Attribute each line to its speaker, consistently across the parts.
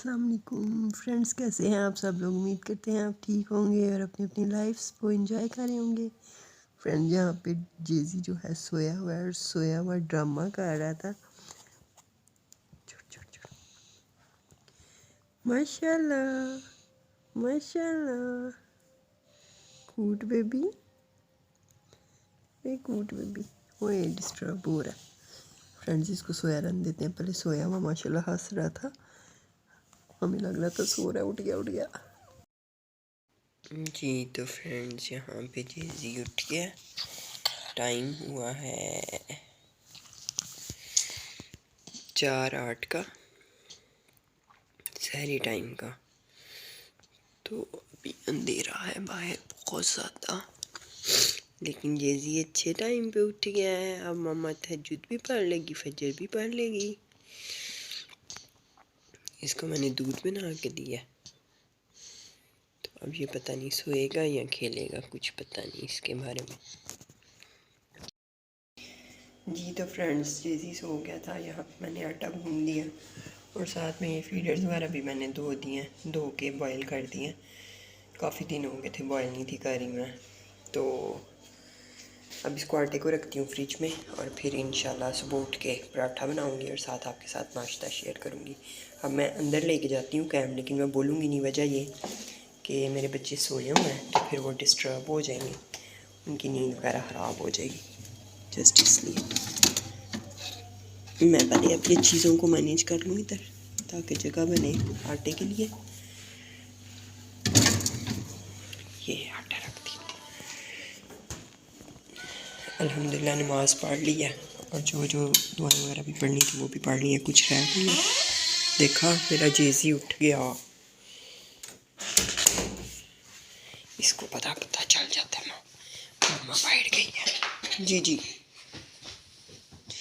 Speaker 1: अस्सलाम वालेकुम फ्रेंड्स, कैसे हैं आप सब लोग। उम्मीद करते हैं आप ठीक होंगे और अपनी अपनी लाइफ्स को एंजॉय कर रहे होंगे। फ्रेंड्स, यहाँ पे जेजी जो है सोया हुआ है और सोया हुआ ड्रामा कर रहा था। माशाल्लाह माशाल्लाह, कूट बेबी, ए कूट बेबी। ओए डिस्टर्ब हो रहा है। फ्रेंड्स, इसको सोया रहने देते हैं। पहले सोया हुआ माशाल्लाह हंस रहा था, हमें लग रहा था सो रहा है। उठ गया जी। तो फ्रेंड्स, यहाँ पे जेजी उठ गया। टाइम हुआ है 4:08 का, सहरी टाइम का। तो अभी अंधेरा है बाहर बहुत ज़्यादा, लेकिन जेजी अच्छे टाइम पे उठ गया है। अब मम्मा तहज्जुद भी पढ़ लेगी, फजर भी पढ़ लेगी। इसको मैंने दूध बना के दिया, तो अब ये पता नहीं सोएगा या खेलेगा, कुछ पता नहीं इसके बारे में। जी तो फ्रेंड्स, जेजी सो गया था। यहाँ पे मैंने आटा गूंद दिया और साथ में ये फीडर्स वगैरह भी मैंने धो दिए, धो के बॉयल कर दिए। काफ़ी दिन हो गए थे बॉयल नहीं थी करी मैं, तो अब इसको आटे को रखती हूँ फ्रिज में और फिर इंशाल्लाह सुबह उठ के पराठा बनाऊँगी और साथ आपके साथ नाश्ता शेयर करूँगी। अब मैं अंदर लेके जाती हूँ कैम, लेकिन मैं बोलूँगी नहीं। वजह ये कि मेरे बच्चे सोए हुए हैं तो फिर वो डिस्टर्ब हो जाएंगे, उनकी नींद वगैरह ख़राब हो जाएगी। जस्ट इसलिए मैं पहले अपनी चीज़ों को मैनेज कर लूँ इधर, ताकि जगह बने आटे के लिए। ये आटा रख दी। अल्हम्दुलिल्लाह नमाज पढ़ ली है और जो जो दुआएं वगैरह भी पढ़नी थी वो भी पढ़ ली है, कुछ रह गई है। देखा मेरा जेजी उठ गया। इसको पता चल जाता है मम्मा बैठ गई है। जी जी जी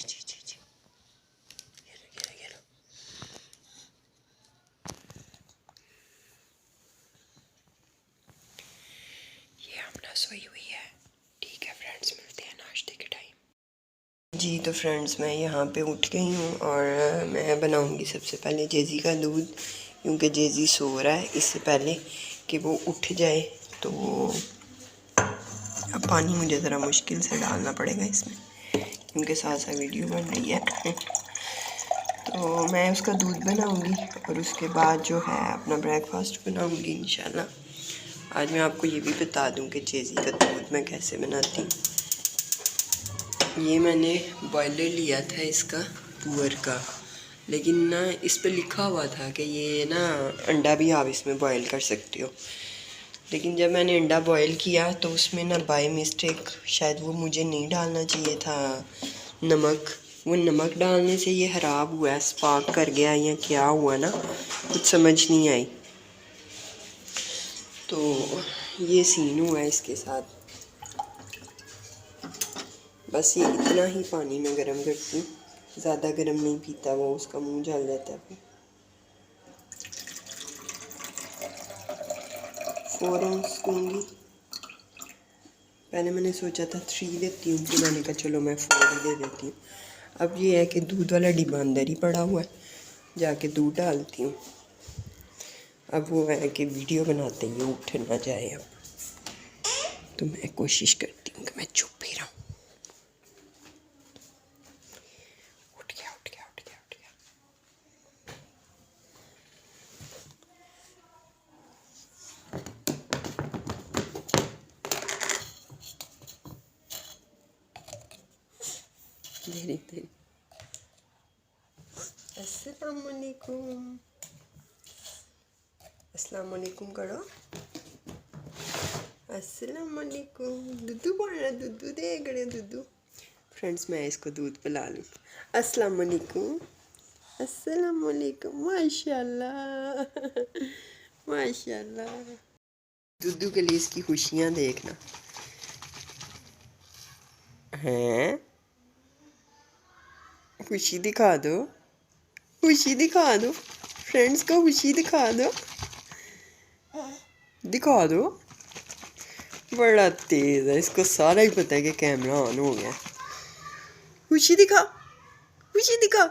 Speaker 1: जी जी जी, ये लो। ये आमना सोई हुई है। ठीक है फ्रेंड्स, मिलते हैं नाश्ते के टाइम। जी तो फ्रेंड्स, मैं यहाँ पे उठ गई हूँ और मैं बनाऊँगी सबसे पहले जेजी का दूध, क्योंकि जेजी सो रहा है। इससे पहले कि वो उठ जाए तो अब पानी मुझे ज़रा मुश्किल से डालना पड़ेगा इसमें, क्योंकि साथ साथ वीडियो बन रही है। तो मैं उसका दूध बनाऊंगी और उसके बाद जो है अपना ब्रेकफास्ट बनाऊंगी इंशाल्लाह। आज मैं आपको ये भी बता दूं कि जेजी का दूध मैं कैसे बनाती हूँ। ये मैंने बॉयलर लिया था इसका पुअर का, लेकिन ना इस पर लिखा हुआ था कि ये ना अंडा भी आप इसमें बॉयल कर सकते हो। लेकिन जब मैंने अंडा बॉयल किया तो उसमें ना बाय मिस्टेक शायद वो मुझे नहीं डालना चाहिए था नमक। वो नमक डालने से ये ख़राब हुआ, स्पार्क कर गया या क्या हुआ ना, कुछ समझ नहीं आई। तो ये सीन हुआ है इसके साथ। बस ये इतना ही पानी में गर्म करती हूँ, ज़्यादा गर्म नहीं पीता वो, उसका मुंह जल जाता है फिर। 4 आउंस दूँगी। पहले मैंने सोचा था 3 देती हूँ, फिर मैंने कहा चलो मैं 4 ही दे देती हूँ। अब ये है कि दूध वाला डिब्बा अंदर ही पड़ा हुआ है, जाके दूध डालती हूँ। अब वो है कि वीडियो बनाते ही उठ ना जाए। अब तो मैं कोशिश करती हूँ कि मैं चुप ही रहूँ। उठ गया उठ गया उठ गया उठ गया। धीरे धीरे। अस्सलाम वालेकुम, अस्सलाम वालेकुम करो। अस्सलाम वालेकुम। दूधू पड़ रहा, दूधू दे गड़े दूधू। फ्रेंड्स, मैं इसको दूध पिला लूँ। अस्सलाम वालेकुम, अस्सलाम वालेकुम। माशाल्लाह माशाल्लाह। दूधू के लिए इसकी खुशियाँ देखना हैं। खुशी दिखा दो, खुशी दिखा दो फ्रेंड्स को, खुशी दिखा दो, दिखा दो। बड़ा तेज़ है, इसको सारा ही पता है कि कैमरा ऑन हो गया। खुशी दिखा, खुशी दिखा,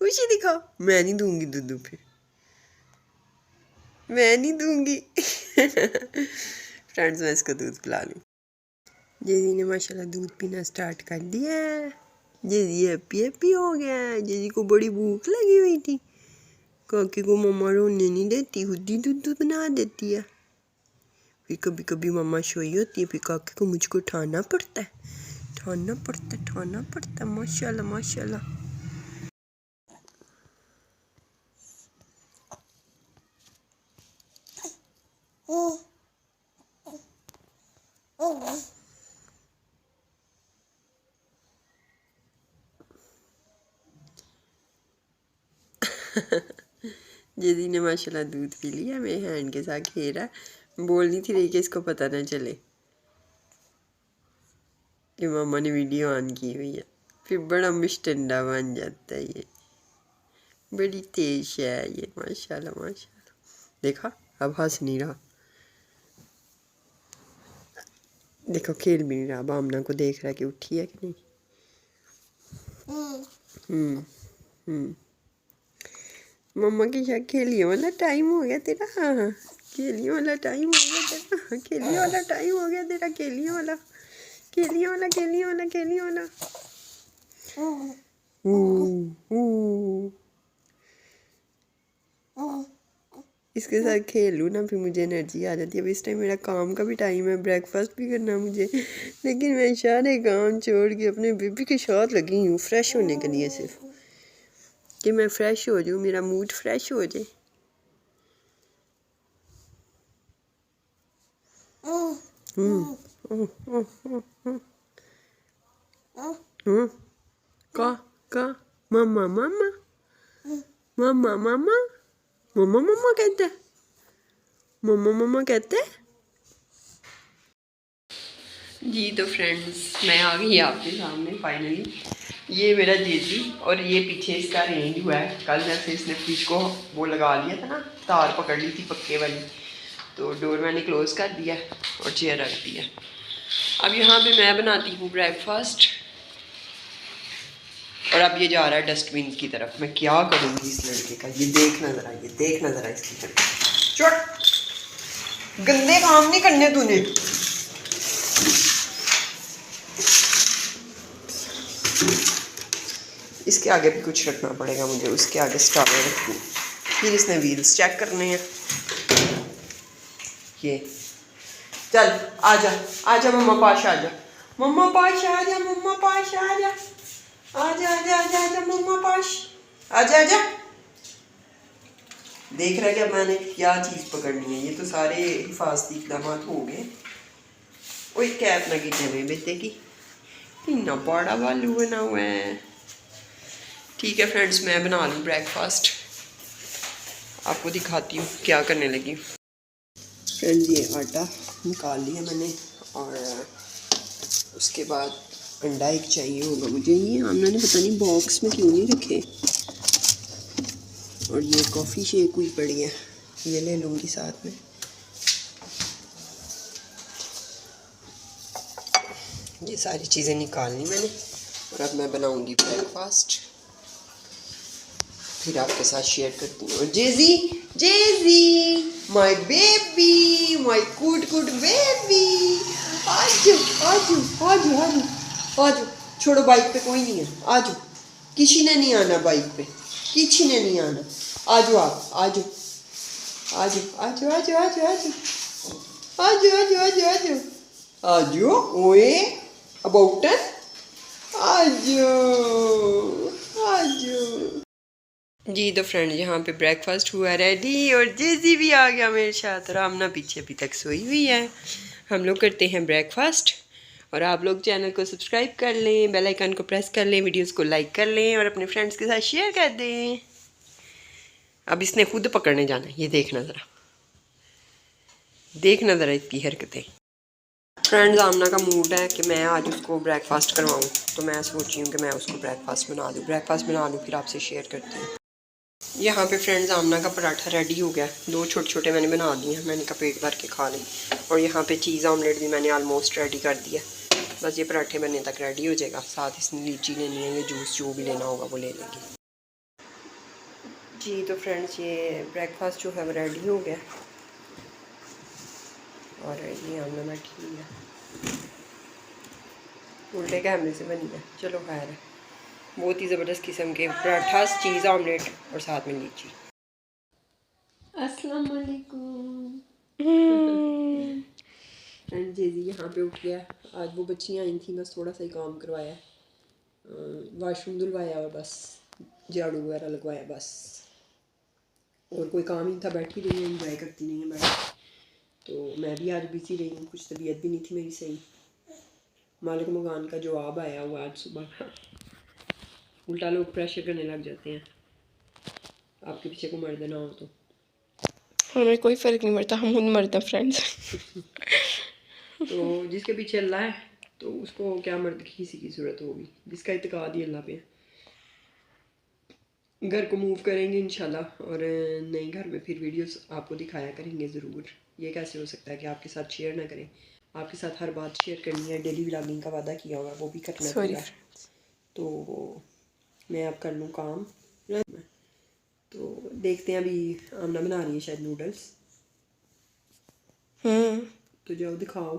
Speaker 1: खुशी दिखा। मैं नहीं दूंगी दूध फिर। मैं नहीं दूंगी। फ्रेंड्स मैं इसको दूध पिला लूँ। जेजी ने माशाल्लाह दूध पीना स्टार्ट कर दिया है। जेजी हैप्पी हैप्पी हो गया है। जेजी को बड़ी भूख लगी हुई थी। काके को मम्मा रोने नहीं देती, खुद ही दूध बना देती है। फिर कभी कभी मम्मा सोई होती है, फिर काके को मुझको उठाना पड़ता है, उठाना पड़ता है। माशाल्लाह माशाल्लाह। जेदी ने माशाल्लाह दूध पी लिया, मेरे हैंड के साथ खेला। बोलनी थी रही कि इसको पता ना चले कि मामा ने वीडियो ऑन की हुई है। फिर बड़ा मुश्तंडा बन जाता है ये, बड़ी तेज है ये। माशाल्लाह माशाल्लाह। देखा अब हंस नहीं रहा, देखो खेल भी नहीं रहा। अब आमना को देख रहा है कि उठी है कि नहीं। मम्मा की शायद खेलिए वाला टाइम हो गया तेरा। हाँ खेलिए वाला टाइम हो गया तेरा, खेलिए वाला टाइम हो गया तेरा, खेलिए वाला खेलिए वाला खेलिए वाला खेलिए वाला। इसके साथ खेलूँ ना फिर मुझे एनर्जी आ जाती है। अब इस टाइम मेरा काम का भी टाइम है, ब्रेकफास्ट भी करना मुझे, लेकिन मैं सारे काम छोड़ के अपने बेबी के साथ लगी हूँ फ्रेश होने के लिए, सिर्फ कि मैं फ्रेश हो जाऊँ, मेरा मूड फ्रेश हो जाए। का का मम्मा मम्मा मम्मा मम्मा मम्मा मम्मा कहते हैं, मम्मा मम्मा कहते हैं। जी तो फ्रेंड्स मैं आ गई आपके सामने फाइनली। ये मेरा जेजी और ये पीछे इसका रेंज हुआ है। कल जैसे इसने फ्रिज को वो लगा लिया था ना, तार पकड़ ली थी पक्के वाली, तो डोर मैंने क्लोज़ कर दिया और चेयर रख दिया। अब यहाँ पे मैं बनाती हूँ ब्रेकफास्ट और अब ये जा रहा है डस्टबिन की तरफ। मैं क्या करूँगी इस लड़के का, ये देखना ज़रा, ये देखना ज़रा इसकी तरफ। चुप, गंदे काम नहीं करने तूने। इसके आगे भी कुछ रखना पड़ेगा मुझे, उसके आगे स्टार रखूँ। फिर इसने व्हील्स चेक करने हैं। ये चल आजा आजा मम्मा पास आजा, मम्मा पास आजा, मम्मा पास आजा, आजा आजा आजा आजा मम्मा पास आजा आजा। देख रहा है कि मैंने क्या चीज़ पकड़नी है। ये तो सारे हिफाजती इकदाम हो गए। कोई कैप ना गिरने में बेटे की, इतना बड़ा बालू बना हुआ है। ठीक है फ्रेंड्स मैं बना लूँ ब्रेकफास्ट, आपको दिखाती हूँ क्या करने लगी। फ्रेंड्स ये आटा निकाल लिया मैंने और उसके बाद अंडा एक चाहिए होगा मुझे। ये आमना ने पता नहीं बॉक्स में क्यों नहीं रखे। और ये कॉफ़ी शेक हुई पड़ी है, ये ले लूँगी साथ में। ये सारी चीज़ें निकाल ली मैंने और अब मैं बनाऊँगी ब्रेकफास्ट, फिर आपके साथ शेयर करती हूँ। और जेजी जेजी my baby, my good good baby, आजू आजू आजू आजू आजू। छोड़ो बाइक पे कोई नहीं है, आजू, किसी ने नहीं आना बाइक पे, किसी ने नहीं आना। आजू आप आजू आजू आजू आजू आजू आजू आजू आजू आजू आजू आजू ओए अबाउटन आजू आजू। जी तो फ्रेंड यहाँ पे ब्रेकफास्ट हुआ रेडी और जेजी भी आ गया मेरे साथ और आमना पीछे अभी तक सोई हुई है। हम लोग करते हैं ब्रेकफास्ट और आप लोग चैनल को सब्सक्राइब कर लें, बेल आइकन को प्रेस कर लें, वीडियोस को लाइक कर लें और अपने फ्रेंड्स के साथ शेयर कर दें। अब इसने खुद पकड़ने जाना है, ये देखना ज़रा, देखना ज़रा इसकी हरकतें। फ्रेंड्स आमना का मूड है कि मैं आज उसको ब्रेकफास्ट करवाऊँ, तो मैं सोच रही हूँ कि मैं उसको ब्रेकफास्ट बना दूँ। ब्रेकफास्ट बना लूँ फिर आपसे शेयर करती हूँ। यहाँ पे फ्रेंड्स आमना का पराठा रेडी हो गया। 2 छोटे छोटे मैंने बना दिए हैं, मैंने कहा पेट भर के खा लें। और यहाँ पे चीज़ ऑमलेट भी मैंने ऑलमोस्ट रेडी कर दिया, बस ये पराठे बनने तक रेडी हो जाएगा। साथ इसने लीची लेनी है, ये जूस जो भी लेना होगा वो ले लेंगे। जी तो फ्रेंड्स ये ब्रेकफास्ट जो है वो रेडी हो गया और ये आमना बैठी हुई है, उल्टे कैमरे से बनी है। चलो खैर है, बहुत ही ज़बरदस्त किस्म के पराठा, चीज़ ऑमलेट और साथ में लीची। अस्सलाम वालेकुम। एंड जेजी यहाँ पे उठ गया। आज वो बच्चियाँ आई थी, बस थोड़ा सा ही काम करवाया, वाशरूम धुलवाया और बस झाड़ू वगैरह लगवाया बस, और कोई काम ही था। बैठी रही है, इंजॉय करती नहीं है बैठ। तो मैं भी आज बिजी रही हूँ, कुछ तबीयत भी नहीं थी मेरी सही। मालिक मकान का जवाब आया हुआ आज सुबह का। उल्टा लोग प्रेशर करने लग जाते हैं, आपके पीछे को मर्द ना हो तो।
Speaker 2: हमें कोई फ़र्क नहीं पड़ता, हम खुद मरते हैं फ्रेंड्स।
Speaker 1: तो जिसके पीछे अल्लाह है तो उसको क्या मर्द की किसी की ज़रूरत होगी, जिसका इत्काद ही अल्लाह पे है। घर को मूव करेंगे इंशाल्लाह, और नए घर में फिर वीडियोस आपको दिखाया करेंगे ज़रूर। ये कैसे हो सकता है कि आपके साथ शेयर ना करें, आपके साथ हर बात शेयर करनी है। डेली व्लॉगिंग का वादा किया हुआ वो भी करना है पूरा। तो मैं अब कर लूँ काम। तो देखते हैं, अभी आमना बना रही है शायद नूडल्स। तो जाओ दिखाओ।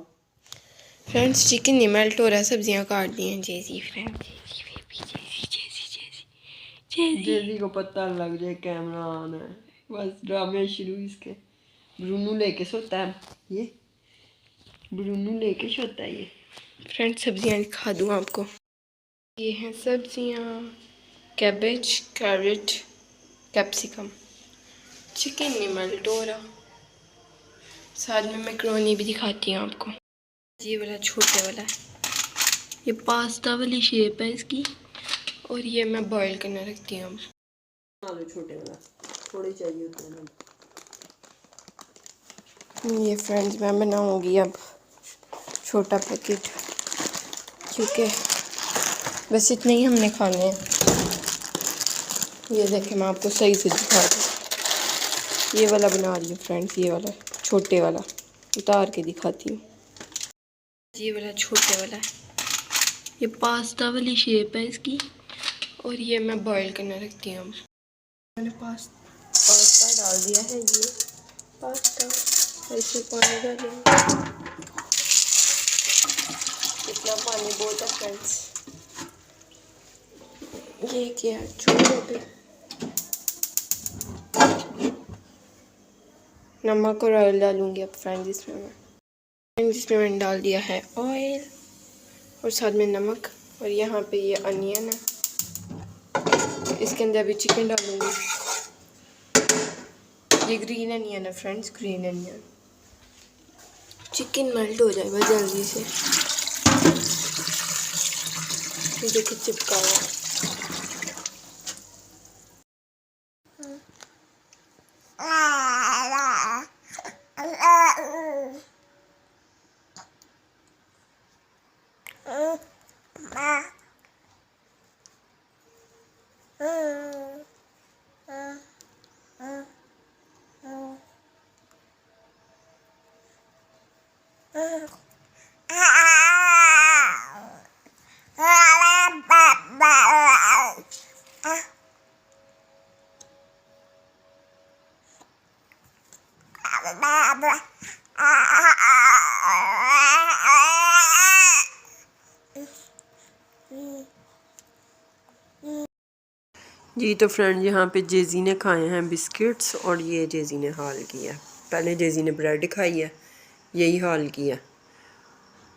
Speaker 2: फ्रेंड्स चिकन नहीं मेल्ट हो रहा है, सब्जियां काट दी हैं जेजी।
Speaker 1: जेजी को पता लग जाए कैमरा ऑन है, बस ड्रामे शुरू इसके। ब्रूनू लेके सोता है ये, ब्रूनू लेके सोता है ये।
Speaker 2: फ्रेंड्स सब्जियां दिखा दूँ आपको, ये हैं सब्जियां, कैबेज, कैरेट, कैप्सिकम। चिकन नहीं मेल्ट हो रहा, साथ में मैक्रोनी भी दिखाती हूँ आपको। ये वाला छोटे वाला है, ये पास्ता वाली शेप है इसकी, और ये मैं बॉईल करना रखती हूँ।
Speaker 1: आलू छोटे वाला थोड़े चाहिए होते हैं।
Speaker 2: ये फ्रेंड्स मैं बनाऊंगी अब छोटा पैकेट, क्योंकि बस इतने ही हमने खाने हैं। ये देखें, मैं आपको सही से दिखा दूँ। ये वाला बना रही हूँ फ्रेंड्स, ये वाला छोटे वाला उतार के दिखाती हूँ। ये वाला छोटे वाला है, ये पास्ता वाली शेप है इसकी, और ये मैं बॉईल करना रखती हूँ। मैंने पास्ता डाल दिया है, ये पास्ता ऐसे पानी डालेंगे। इतना पानी बहुत है फ्रेंड्स। ये क्या छोड़ो पे, नमक और ऑयल डालूंगी अब फ्रेंड्स इसमें मैंने डाल दिया है ऑयल और साथ में नमक, और यहाँ पे ये अनियन है, इसके अंदर अभी चिकन डालूंगी। ये ग्रीन अनियन है friends, green onion. Chicken melt हो जाएगा जल्दी से। ये देखिए चिपका हुआ।
Speaker 1: जी तो फ्रेंड यहाँ पे जेजी ने खाए हैं बिस्किट्स, और ये जेजी ने हाल किया। पहले जेजी ने ब्रेड खाई है, यही हाल किया।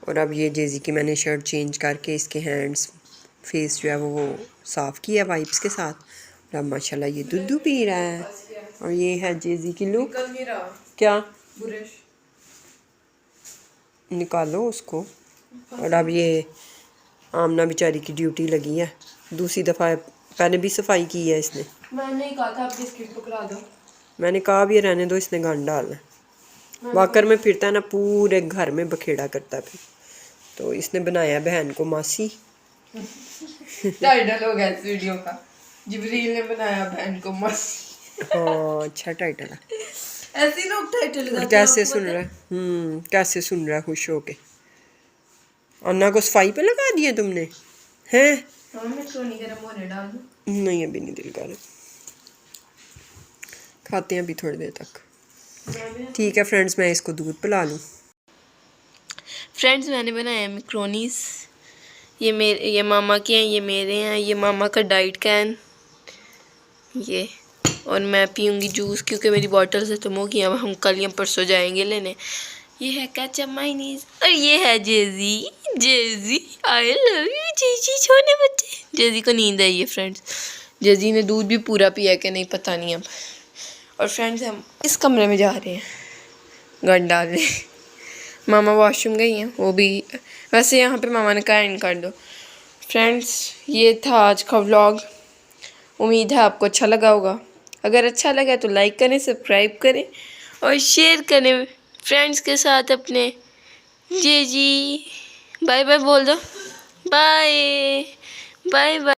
Speaker 1: और अब ये जेजी की मैंने शर्ट चेंज करके इसके हैंड्स फेस जो है वो साफ़ किया वाइप्स के साथ। और अब माशाल्लाह ये दूध पी रहा है। और ये है जेजी की लुक। क्या निकालो उसको। और अब ये आमना बेचारी की ड्यूटी लगी है, दूसरी दफ़ा पहले भी सफाई की है इसने।
Speaker 2: मैंने कहा था बिस्किट पकड़ा दो,
Speaker 1: मैंने कहा भी रहने दो, इसने गंद डालना। वाकर में फिरता है ना, पूरे घर में बखेड़ा करता फिर। तो इसने बनाया बहन को मासी।
Speaker 2: टाइटल हो गया इस वीडियो का, जिब्रील ने बनाया बहन को मासी।
Speaker 1: हाँ अच्छा टाइटल है।
Speaker 2: ऐसे लोग टाइटल लगाते हैं।
Speaker 1: कैसे सुन रहा है, कैसे सुन रहा है खुश होके। अन्ना को सफाई पे लगा दिया तुमने हैं? नहीं अभी नहीं दिल कर, खाते हैं अभी थोड़ी देर तक। ठीक है फ्रेंड्स, मैं इसको दूध पिला लूँ।
Speaker 2: फ्रेंड्स मैंने बनाया है मैक्रोनीस। ये मामा के हैं, ये मेरे हैं, ये मामा का डाइट कैन ये। और मैं पीऊँगी जूस क्योंकि मेरी बॉटल से तुम होगी। अब हम कल या परसों जाएंगे लेने। ये है केचप मायोनीज और ये है जेजी। जेजी आई लव यू जेजी, छोटे बच्चे। जेजी को नींद आई है फ्रेंड्स। जेजी ने दूध भी पूरा पिया कि नहीं पता नहीं अब। और फ्रेंड्स हम इस कमरे में जा रहे हैं गन डालने। मामा वॉशरूम गई हैं वो भी। वैसे यहाँ पे मामा ने कहा एंड कर दो। फ्रेंड्स ये था आज का व्लॉग। उम्मीद है आपको अच्छा लगा होगा। अगर अच्छा लगा तो लाइक करें, सब्सक्राइब करें और शेयर करें फ्रेंड्स के साथ अपने। जी बाय बाय बोल दो। Bye bye bye.